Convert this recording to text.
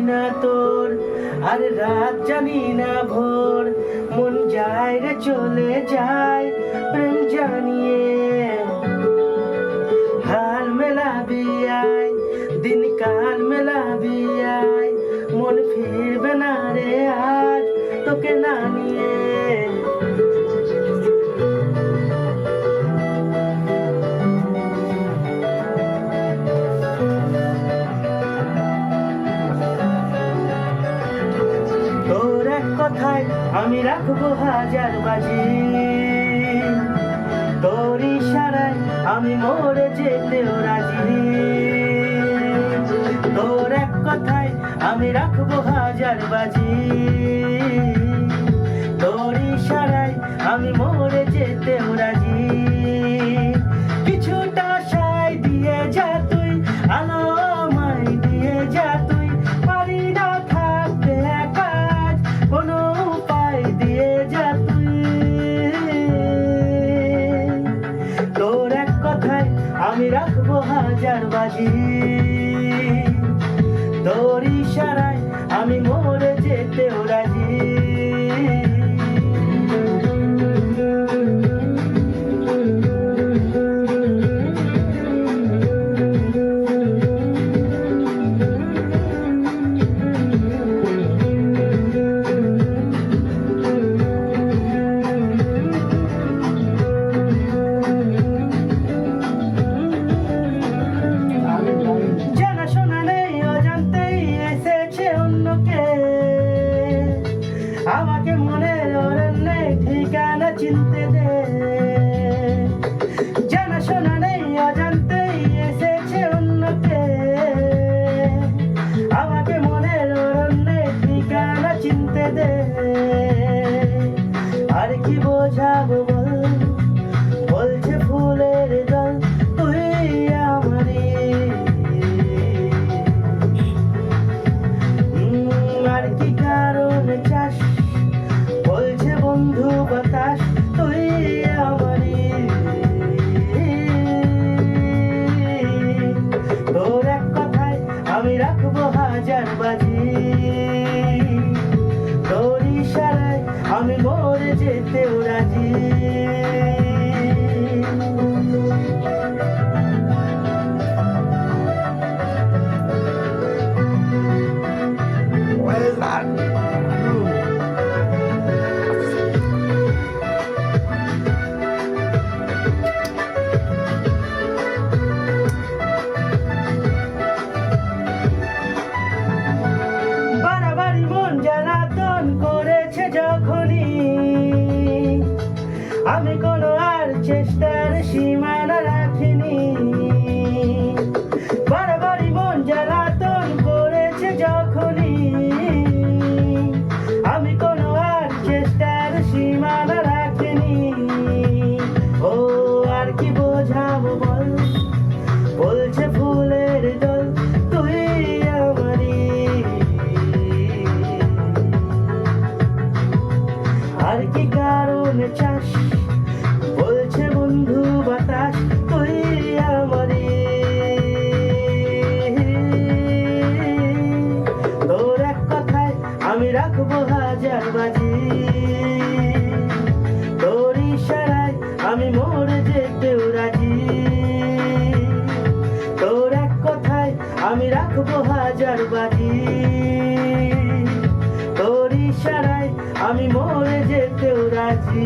না তোর, আর রাত জানি না ভোর, মন যায় রে চলে যায় প্রেম জানিয়ে। হাল মেলাবি আয়, দিন কাল মেলাবি আয়, মন ফিরবে না রে আজ তোকে না নিয়ে। তোর এক কথায় আমি রাখবো হাজার বাজি, তোর ইশারায় আমি মরে যেতেও রাজি। তোর এক কথায় আমি রাখবো হাজার বাজি, তোর ইশারায় আমি মরে যেতেও রাজি। কিছুটা সায় দিয়ে যা তুই, আলো আমায় দিয়ে যা তুই, পারি না থাকতে কাজ কোনো উপায় দিয়ে যা তুই। তোর এক কথায় আমি রাখবো হাজার বাজি, তোর ইশারায় আমি মরে যেতেও রাজি। আমাকে মনের অরণ্যে ঠিকানা চিনতে দে, জানা শোনা নেই অজান্তেই এসেছে অন্যকে। আমাকে মনের অরণ্যে ঠিকানা চিনতে দে, আর কি বোঝাবো বল, বলছে ফুলের দল তুই আমারই। আর কি কারণে চাস, বলছে বন্ধু বাতাস তুই আমারই। তোর এক কথায় আমি রাখবো হাজার বাজি, তোর ইশারায় আমি মরে যেতেও রাজি। বাড়াবাড়ি মন জ্বালাতন করেছে যখনই, আমি কোনো আর চেষ্টার সীমানা রাখিনি। বাড়াবাড়ি মন জ্বালাতন করেছে যখনই, আমি কোনো আর চেষ্টার সীমানা রাখিনি। ও আর কি বোঝাবো বল, বলছে ফুলের দল তুই আমারই। আর কি কারণে চাস, বলছে বন্ধু বাতাস তুই আমারই। তোর এক কথায় আমি রাখবো হাজার বাজি, তোর ইশারায় আমি মরে যেতেও রাজি। তোর এক কথায় আমি রাখবো হাজার বাজি, তোর ইশারায় আমি মরে যেতেও রাজি।